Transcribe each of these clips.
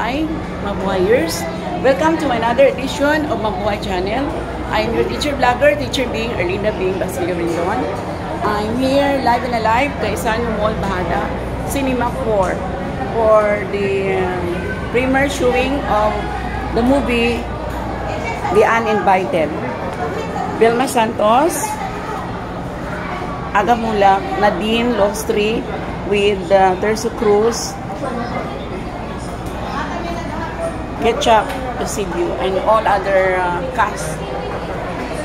Mabuhay, Mabuhayers. Welcome to another edition of Mabuhay channel. I'm your teacher vlogger, teacher Bing, Erlinda Bing Basilio Rindon. I'm here live and alive kay Sanyo Mall Bahada, Cinema 4 for the premiere showing of the movie The Uninvited. Vilma Santos, Aga Mulak, Nadine Lostri with Terso Cruz, Ketchup Presidio, and all other cast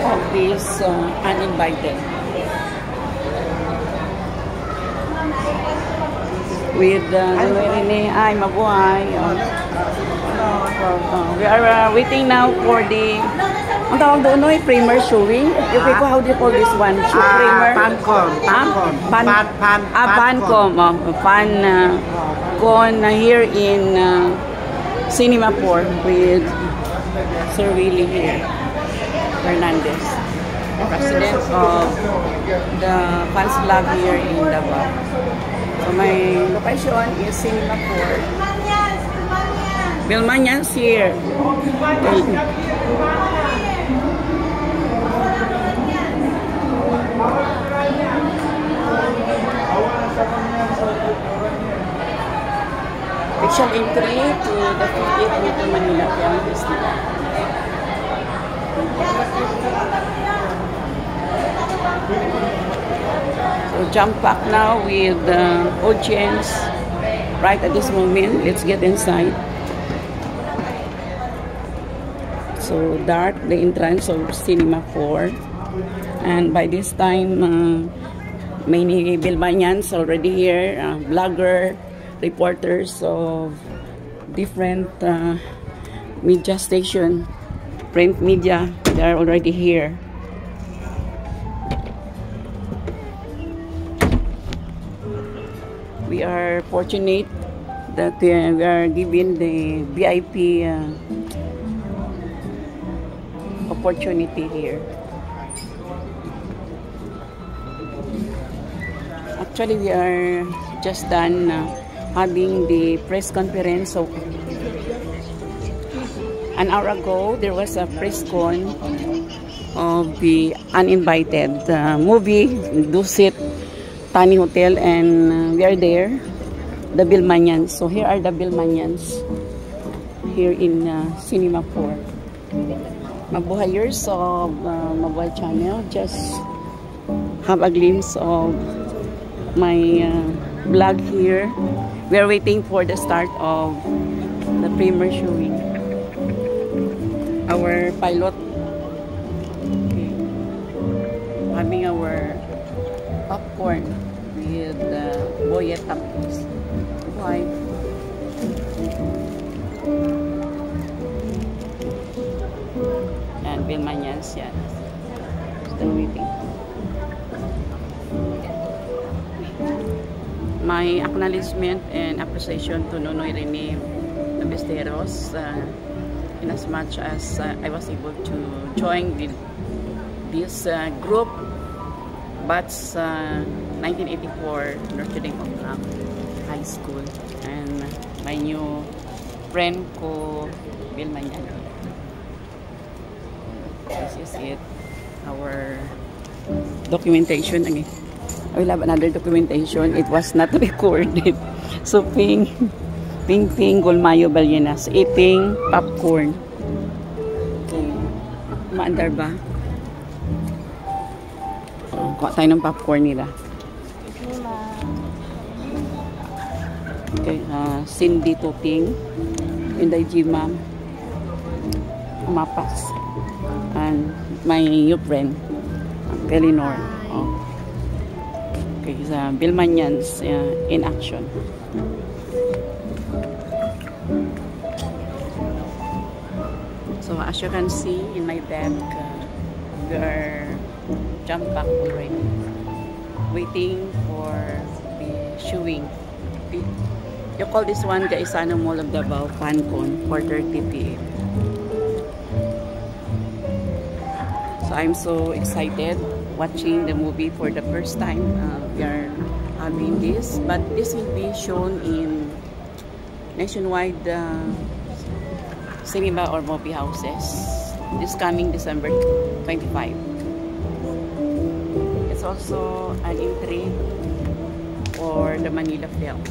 of this Uninvited. With Rene, ay Mabuhay. We are waiting now for the ang tawag doon no, premiere showing. How do you call this one? Premiere? Pancom. Pancom here in Cinema 4 with Sir Willie here, Fernandez, president of the fans club here in Davao. So my location is Cinema 4. Vilmanians here. Official entry to the 58th Metro Manila Film Festival. So jump pack now with the audience right at this moment. Let's get inside. So dark, the entrance of Cinema 4, and by this time many Vilmanians already here, vlogger, reporters of different media station, print media, they are already here. We are fortunate that we are given the VIP opportunity here. Actually, we are just done having the press conference. So an hour ago, there was a press con of the Uninvited movie, Dusit Tani Hotel, and we are there, the Vilmanians. So here are the Vilmanians here in Cinema 4. Mabuhayers of Mabuhay channel, just have a glimpse of my vlog here. We are waiting for the start of the premiere showing. Our pilot, okay, having our popcorn with Boyet Tapos. Why? And Vilmanians, yan. Still waiting. My acknowledgement and appreciation to Nonoy Rene Besteros, in as much as I was able to join this group, BATS 1984 Notre Dame of Love High School, and my new friend ko Vilmanian. This is it, our documentation again. I will have another documentation. It was not recorded. So Ping Golmayo Balyenas eating popcorn. Okay. Maandar ba? Kuha tayo ng popcorn nila. Okay, Cindy Tuting, Inday Jimam, Mapas, and my new friend, Pelinor. Okay, sa Vilmanians in action. So as you can see in my back, we are jump back already, waiting for the showing. You call this one Gaisano Mall of Davao Pancom, 4:30 p.m. So I'm so excited watching the movie for the first time. We are having this, but this will be shown in nationwide cinema or movie houses this coming December 25. It's also an entry for the Manila Film.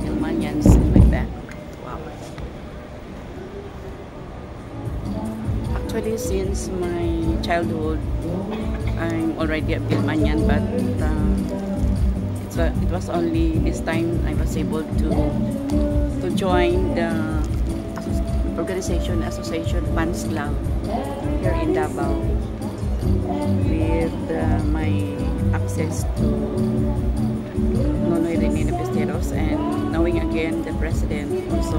Filmanians in my back. Wow. Actually, since my childhood, I'm already a Filmanian, but it was only this time I was able to join the association Fans Club here in Davao with my access to Nonoy Rene Besteros and knowing again the president also,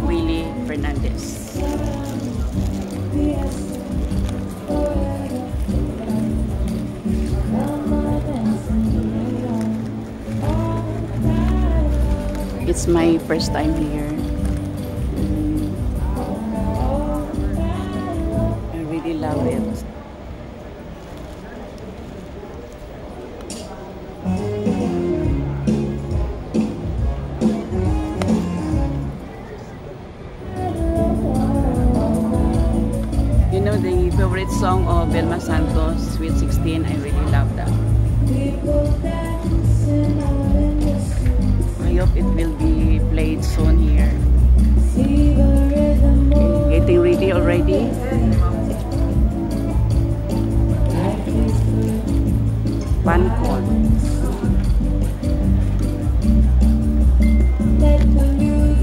Willie Fernandez. It's my first time here. I really love it. You know the favorite song of Vilma Santos, Sweet 16, I really love that. I hope it will be played soon here. Okay, getting ready already. Pancon.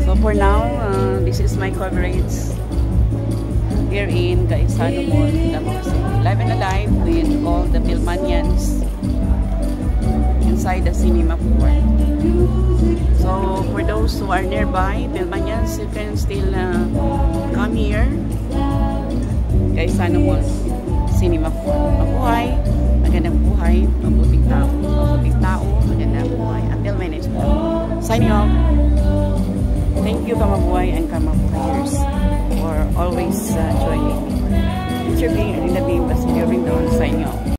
So for now, this is my coverage here in Gaisano Mall, Davao City. Live and alive with all the Filmanians inside the cinema floor. So for those who are nearby, Filmanians, you can still come here, Gaisano Mall Cinema floor. Mabuhay, magandang buhay, mabuting tao, magandang buhay. Until my next vlog. Signing off. Thank you, Kamabuhay and Kamabuhayers, for always joining me. Teacher Bing, Arlina Bing, Basilio Rindon, signing off.